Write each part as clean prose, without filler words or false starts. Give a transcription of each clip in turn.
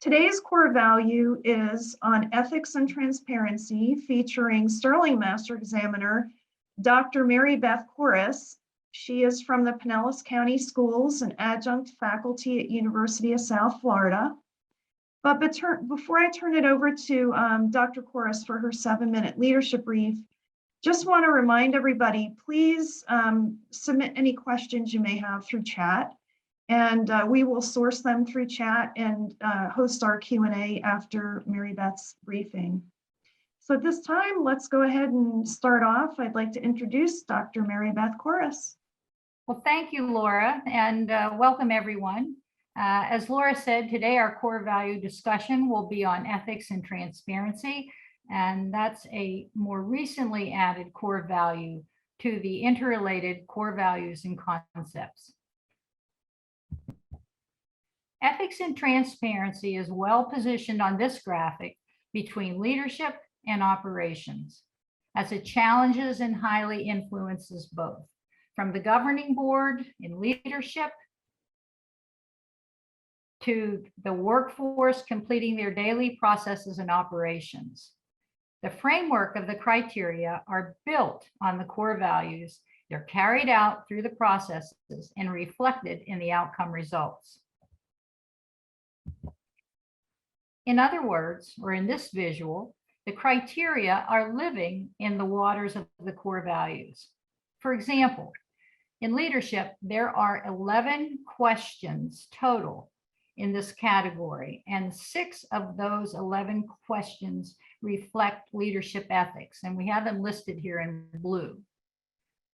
Today's core value is on ethics and transparency, featuring Sterling Master Examiner, Dr. Mary Beth Corris. She is from the Pinellas County Schools and adjunct faculty at University of South Florida. But before I turn it over to Dr. Corris for her 7-minute leadership brief, just want to remind everybody, please submit any questions you may have through chat, and we will source them through chat and host our Q&A after Mary Beth's briefing. So at this time, let's go ahead and start off. I'd like to introduce Dr. Mary Beth Corris. Well, thank you, Laura, and welcome everyone. As Laura said, today our core value discussion will be on ethics and transparency, and that's a more recently added core value to the interrelated core values and concepts. Ethics and transparency is well positioned on this graphic between leadership and operations, as it challenges and highly influences both, from the governing board in leadership to the workforce completing their daily processes and operations. The framework of the criteria are built on the core values. They're carried out through the processes and reflected in the outcome results. In other words, or in this visual, the criteria are living in the waters of the core values. For example, in leadership, there are 11 questions total in this category, and 6 of those 11 questions reflect leadership ethics, and we have them listed here in blue.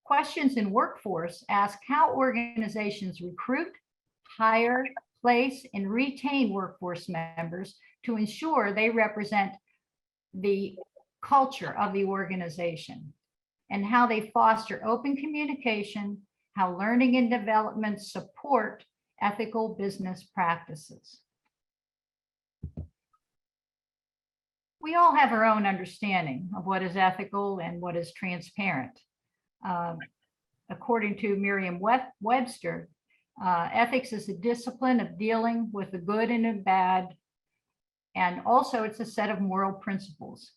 Questions in workforce ask how organizations recruit, hire, place, and retain workforce members to ensure they represent the culture of the organization, and how they foster open communication, how learning and development support ethical business practices. We all have our own understanding of what is ethical and what is transparent. According to Merriam-Webster, ethics is a discipline of dealing with the good and the bad, and also it's a set of moral principles.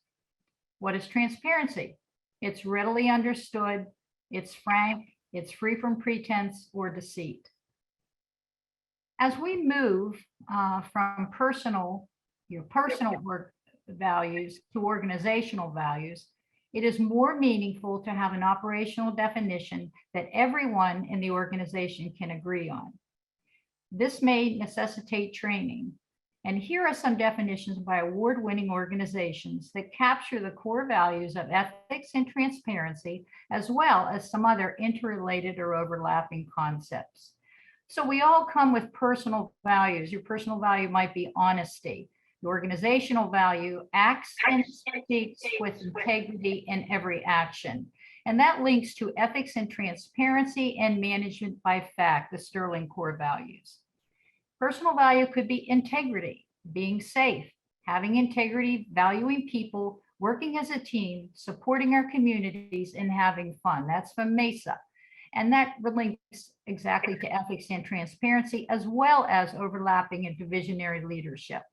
What is transparency? It's readily understood, it's frank, it's free from pretense or deceit. As we move from your personal work values to organizational values, it is more meaningful to have an operational definition that everyone in the organization can agree on. This may necessitate training. And here are some definitions by award-winning organizations that capture the core values of ethics and transparency, as well as some other interrelated or overlapping concepts. So we all come with personal values. Your personal value might be honesty. The organizational value acts and speaks with integrity in every action. And that links to ethics and transparency and management by fact, the Sterling core values. Personal value could be integrity, being safe, having integrity, valuing people, working as a team, supporting our communities, and having fun. That's from MESA. And that links exactly to ethics and transparency, as well as overlapping into visionary leadership.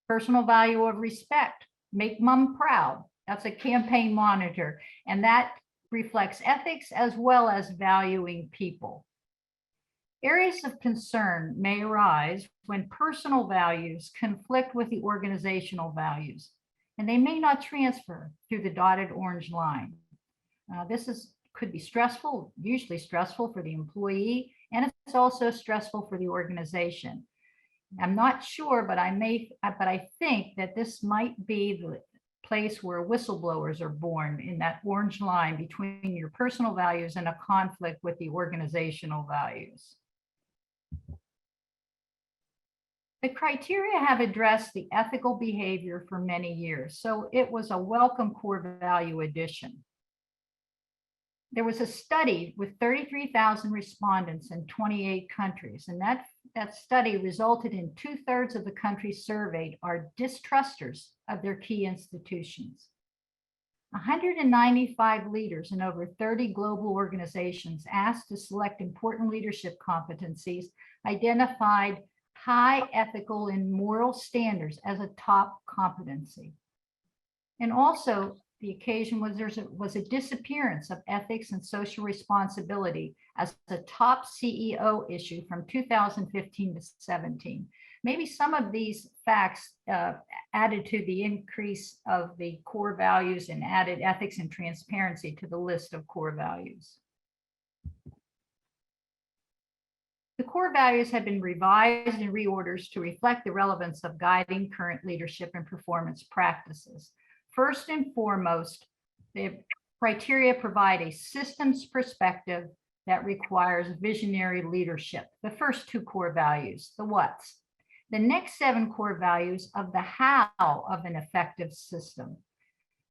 Personal value of respect, make mom proud. That's a campaign monitor, and that reflects ethics as well as valuing people. Areas of concern may arise when personal values conflict with the organizational values, and they may not transfer through the dotted orange line. This could be stressful, usually stressful for the employee, and it's also stressful for the organization. I'm not sure, but I think that this might be the place where whistleblowers are born, in that orange line between your personal values and a conflict with the organizational values. The criteria have addressed the ethical behavior for many years, so it was a welcome core value addition. There was a study with 33,000 respondents in 28 countries, and that study resulted in 2/3 of the countries surveyed are distrusters of their key institutions. 195 leaders in over 30 global organizations asked to select important leadership competencies identified high ethical and moral standards as a top competency. And also, the occasion was a disappearance of ethics and social responsibility as a top CEO issue from 2015 to 17. Maybe some of these facts added to the increase of the core values and added ethics and transparency to the list of core values. The core values have been revised and reordered to reflect the relevance of guiding current leadership and performance practices. First and foremost, the criteria provide a systems perspective that requires visionary leadership. The first two core values, the what's. The next 7 core values of the how of an effective system.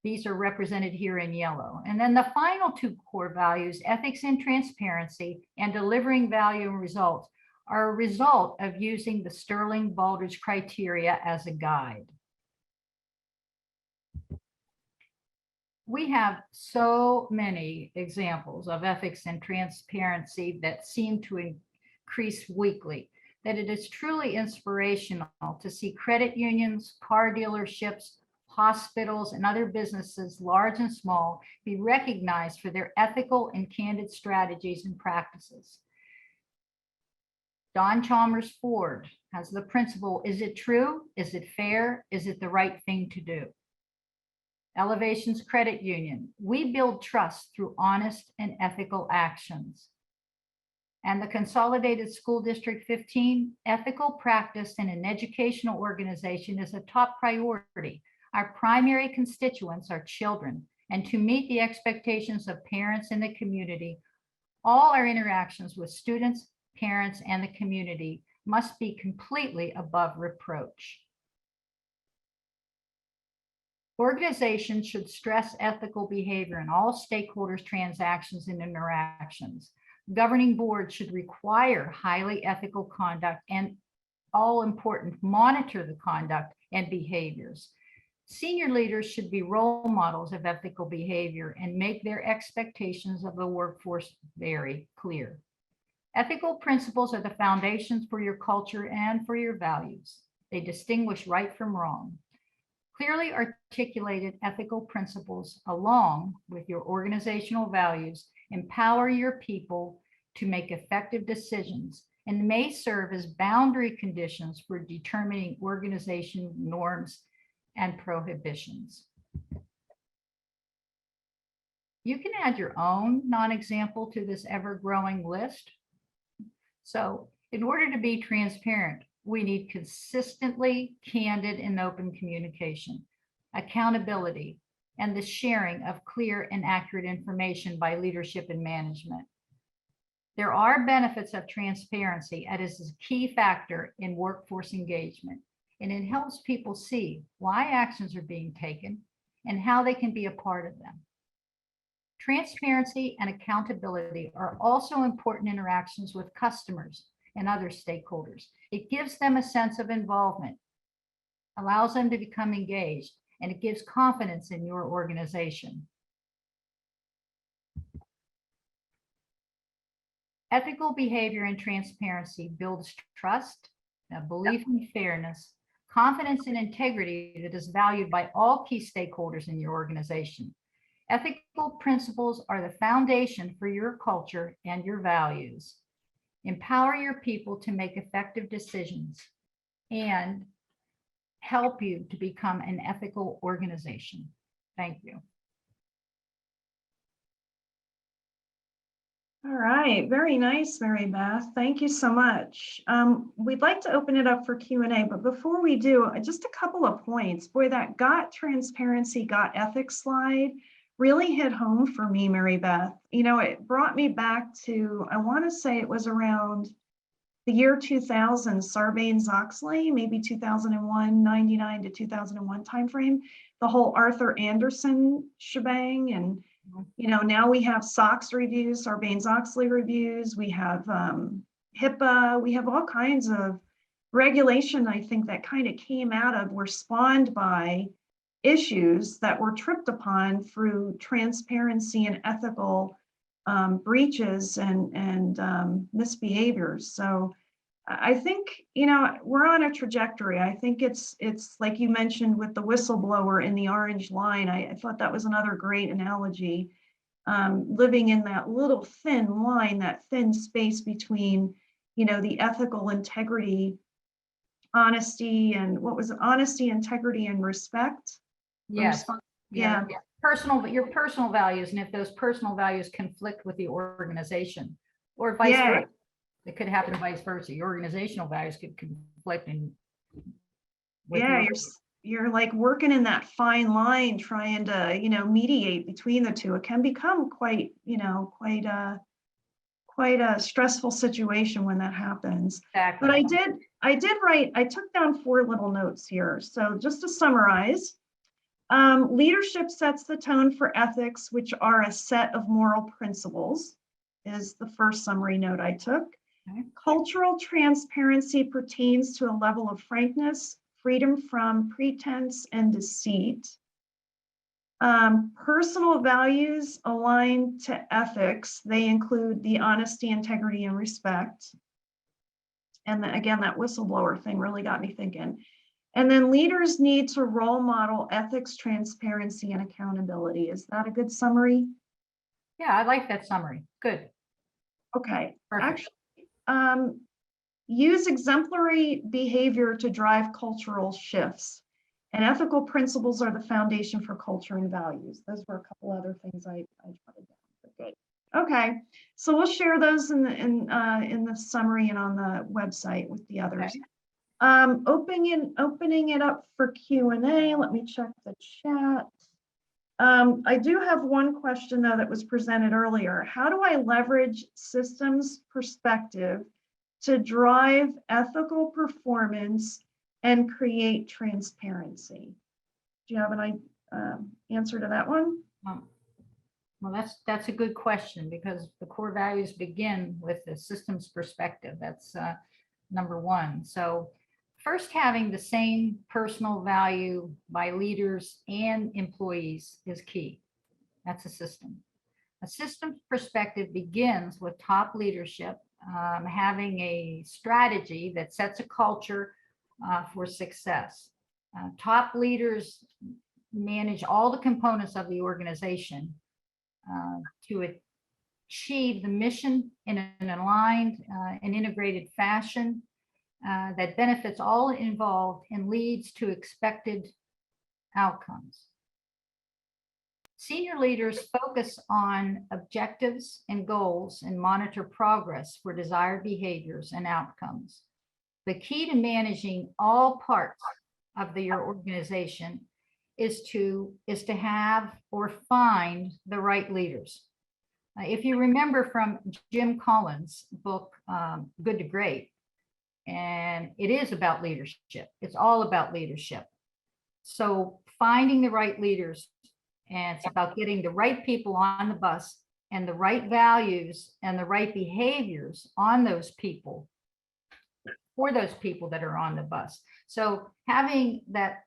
These are represented here in yellow. And then the final 2 core values, ethics and transparency, and delivering value and results, are a result of using the Sterling-Baldrige criteria as a guide. We have so many examples of ethics and transparency that seem to increase weekly, that it is truly inspirational to see credit unions, car dealerships, hospitals, and other businesses, large and small, be recognized for their ethical and candid strategies and practices. Don Chalmers Ford has the principle, is it true? Is it fair? Is it the right thing to do? Elevations Credit Union, we build trust through honest and ethical actions. And the Consolidated School District 15, ethical practice in an educational organization is a top priority. Our primary constituents are children, and to meet the expectations of parents in the community, all our interactions with students, parents, and the community must be completely above reproach. Organizations should stress ethical behavior in all stakeholders' transactions and interactions. Governing boards should require highly ethical conduct and, all important, monitor the conduct and behaviors. Senior leaders should be role models of ethical behavior and make their expectations of the workforce very clear. Ethical principles are the foundations for your culture and for your values. They distinguish right from wrong. Clearly articulated ethical principles, along with your organizational values, empower your people to make effective decisions and may serve as boundary conditions for determining organization norms and prohibitions. You can add your own non-example to this ever-growing list. So in order to be transparent, we need consistently candid and open communication, accountability, and the sharing of clear and accurate information by leadership and management. There are benefits of transparency as a key factor in workforce engagement, and it helps people see why actions are being taken and how they can be a part of them. Transparency and accountability are also important interactions with customers and other stakeholders. It gives them a sense of involvement, allows them to become engaged, and it gives confidence in your organization. Ethical behavior and transparency builds trust, a belief in fairness, confidence and integrity that is valued by all key stakeholders in your organization. Ethical principles are the foundation for your culture and your values. Empower your people to make effective decisions and help you to become an ethical organization. Thank you. All right, very nice, Mary Beth. Thank you so much. We'd like to open it up for Q&A, but before we do, just a couple of points. Boy, that got transparency, got ethics slide really hit home for me, Mary Beth. You know, it brought me back to, I want to say it was around the year 2000, Sarbanes-Oxley, maybe 2001, 99 to 2001 timeframe, the whole Arthur Anderson shebang. And, you know, now we have SOX reviews, Sarbanes-Oxley reviews, we have HIPAA, we have all kinds of regulation, I think, that kind of came out of, were spawned by issues that were tripped upon through transparency and ethical breaches and misbehaviors. So I think, we're on a trajectory. I think it's like you mentioned with the whistleblower in the orange line. I thought that was another great analogy. Living in that little thin line, that thin space between, the ethical integrity, honesty, and what was it? Honesty, integrity, and respect. Yes. Yeah. Your personal values, and if those personal values conflict with the organization, or vice Yeah. versa. It could happen vice versa. Your organizational values could conflict with Yeah, your, you're like working in that fine line, trying to, mediate between the two. It can become quite a stressful situation when that happens. exactly. But I took down 4 little notes here. So just to summarize, leadership sets the tone for ethics, which are a set of moral principles, is the first summary note I took. Okay. Cultural transparency pertains to a level of frankness, freedom from pretense and deceit. Personal values aligned to ethics. They include the honesty, integrity, and respect. And again, that whistleblower thing really got me thinking. And then leaders need to role model ethics, transparency, and accountability. Is that a good summary? Yeah, I like that summary. Good. Okay. Perfect. Actually, use exemplary behavior to drive cultural shifts. And ethical principles are the foundation for culture and values. Those were a couple other things I jotted down. Good. Okay, so we'll share those in the summary and on the website with the others. Okay. Opening it up for Q&A. Let me check the chat. I do have one question though that was presented earlier. How do I leverage systems perspective to drive ethical performance and create transparency? Do you have an answer to that one? Well, that's a good question, because the core values begin with the systems perspective. That's number one. So first, having the same personal value by leaders and employees is key. That's a system. A systems perspective begins with top leadership having a strategy that sets a culture for success. Top leaders manage all the components of the organization to achieve the mission in an aligned and integrated fashion that benefits all involved and leads to expected outcomes. Senior leaders focus on objectives and goals and monitor progress for desired behaviors and outcomes. The key to managing all parts of your organization is to have or find the right leaders. If you remember from Jim Collins' book, Good to Great, and it is about leadership. It's all about leadership. So finding the right leaders, and it's about getting the right people on the bus and the right values and the right behaviors on those people, for those people that are on the bus. So having that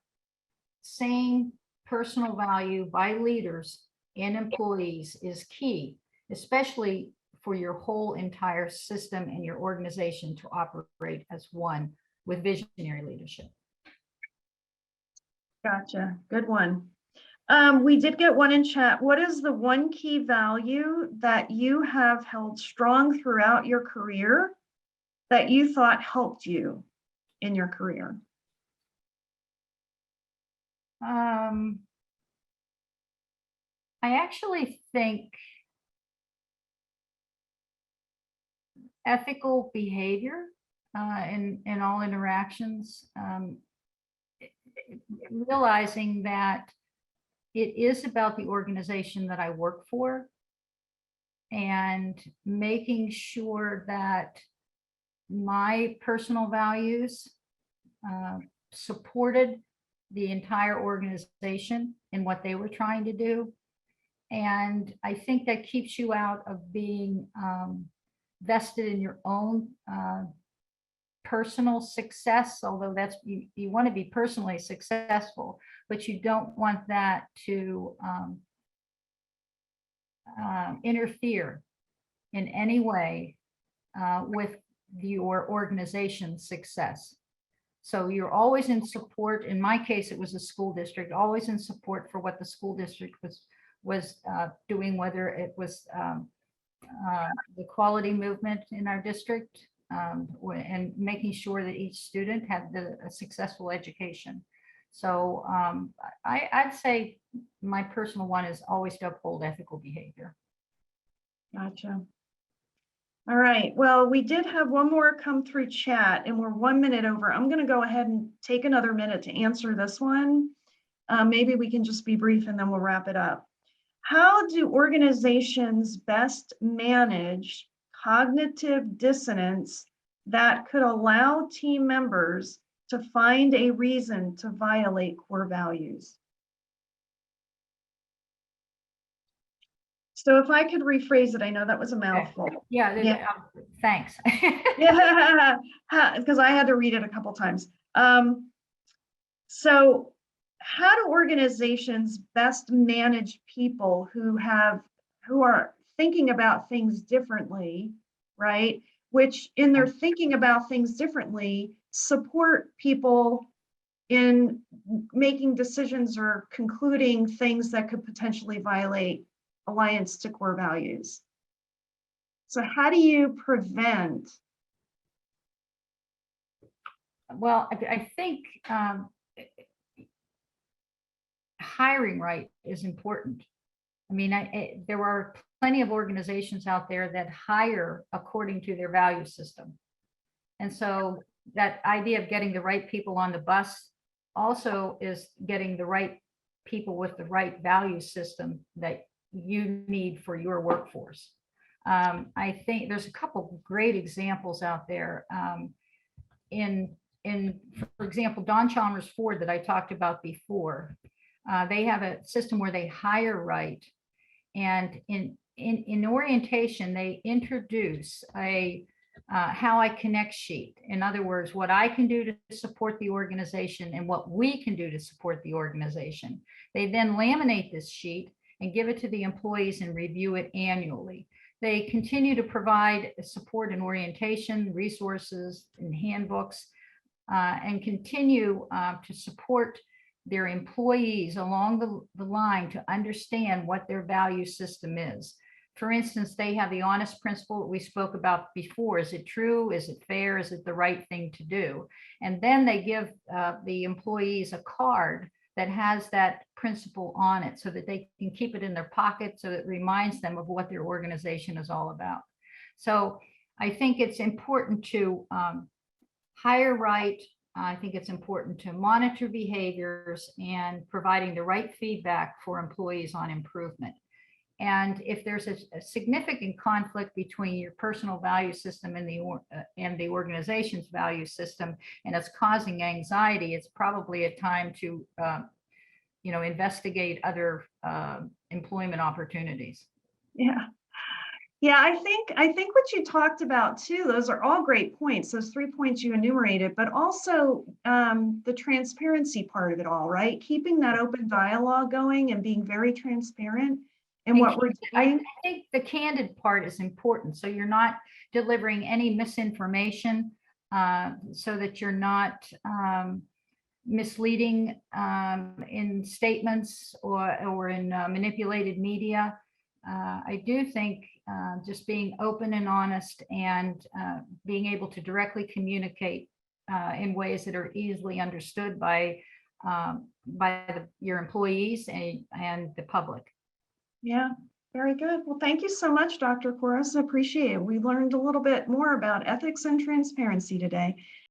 same personal value by leaders and employees is key, especially for your whole entire system and your organization to operate as one with visionary leadership. Gotcha. Good one. We did get one in chat. What is the one key value that you have held strong throughout your career that you thought helped you in your career? I actually think ethical behavior in all interactions, realizing that it is about the organization that I work for, and making sure that my personal values supported the entire organization in what they were trying to do. And I think that keeps you out of being vested in your own personal success, although that's you want to be personally successful, but you don't want that to interfere in any way with your organization's success. So you're always in support. In my case, it was a school district, always in support for what the school district was doing, whether it was the quality movement in our district, and making sure that each student had a successful education. So I'd say my personal one is always to uphold ethical behavior. Gotcha. All right. Well, we did have one more come through chat and we're 1 minute over. I'm going to go ahead and take another minute to answer this one. Maybe we can just be brief and then we'll wrap it up. How do organizations best manage cognitive dissonance that could allow team members to find a reason to violate core values? So if I could rephrase it, I know that was a mouthful. Yeah. Thanks. Yeah, because I had to read it a couple times. So how do organizations best manage people who are thinking about things differently, right? Which in their thinking about things differently, support people in making decisions or concluding things that could potentially violate alliance to core values. So how do you prevent? Well, I think hiring right is important. I mean, there are plenty of organizations out there that hire according to their value system. And so that idea of getting the right people on the bus also is getting the right people with the right value system that you need for your workforce. I think there's a couple of great examples out there. For example, Don Chalmers Ford that I talked about before, they have a system where they hire right. And in orientation, they introduce a how I connect sheet. In other words, what I can do to support the organization and what we can do to support the organization. They then laminate this sheet and give it to the employees and review it annually. They continue to provide support and orientation, resources and handbooks, and continue to support their employees along the line to understand what their value system is. For instance, they have the honest principle that we spoke about before. Is it true? Is it fair? Is it the right thing to do? And then they give the employees a card that has that principle on it so that they can keep it in their pocket, so it reminds them of what their organization is all about. So I think it's important to hire right. I think it's important to monitor behaviors and providing the right feedback for employees on improvement. And if there's a significant conflict between your personal value system and the organization's value system, and it's causing anxiety, it's probably a time to investigate other employment opportunities. Yeah, I think what you talked about too, those are all great points, those 3 points you enumerated, but also the transparency part of it all, right? Keeping that open dialogue going and being very transparent in what we're doing. I think the candid part is important. So you're not delivering any misinformation, so that you're not misleading in statements or in manipulated media. I do think just being open and honest and being able to directly communicate in ways that are easily understood by your employees and the public. Yeah, very good. Well, thank you so much, Dr. Corus. I appreciate it. We learned a little bit more about ethics and transparency today.